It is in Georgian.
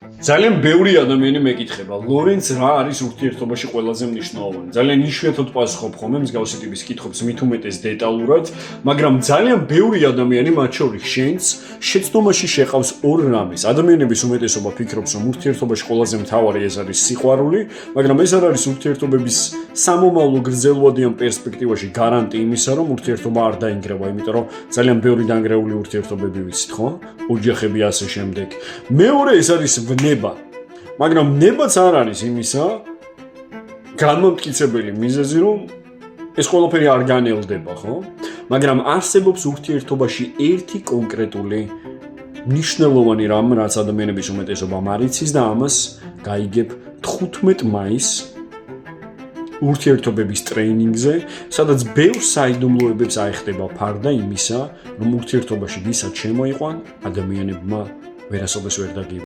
ძალიან ბევრი ადამიანი მეკითხება, ლორენც რა არის ურთიერთობაში ყველაზე მნიშვნელოვანი. ძალიან იშვიათად პასუხობ ხოლმე მსგავსი ტიპის კითხვებს მით უმეტეს დეტალურად, მაგრამ ძალიან ბევრი ადამიანი, მათ შორის შენც, შეცდომაში შეყავს ორ რამეს. ადამიანების უმეტესობა ფიქრობს, რომ ურთიერთობაში ყველაზე მთავარი ეს არის სიყვარული, მაგრამ ეს არ არის ურთიერთობების სამომავლო გრძელვადიან პერსპექტივაში გარანტი იმისა, რომ ურთიერთობა არ დაინგრევა, იმიტომ რომ ძალიან ბევრი დანგრეული ურთიერთობები ვიცით, ხო? ოჯახები ასე შემდეგ. მეორე ეს არის ნება, მაგრამ ნებაც არ არის იმისა განმამტკიცებელი მიზეზი, რომ ეს ყველაფერი არ განელდება, ხო? მაგრამ არსებობს ურთიერთობაში ერთი კონკრეტული მნიშვნელოვანი რამ, რაც ადამიანების უმეტესობამ არ იცის და ამას გაიგებ 15 მაისს ურთიერთობების ტრეინინგზე, სადაც ბევრ საიდუმლოებებს აეხდება ფარდა იმისა, რომ ურთიერთობაში ვისაც შემოიყვან ადამიანებმა ვერასოდეს ვერ დაგიბრუნდნენ.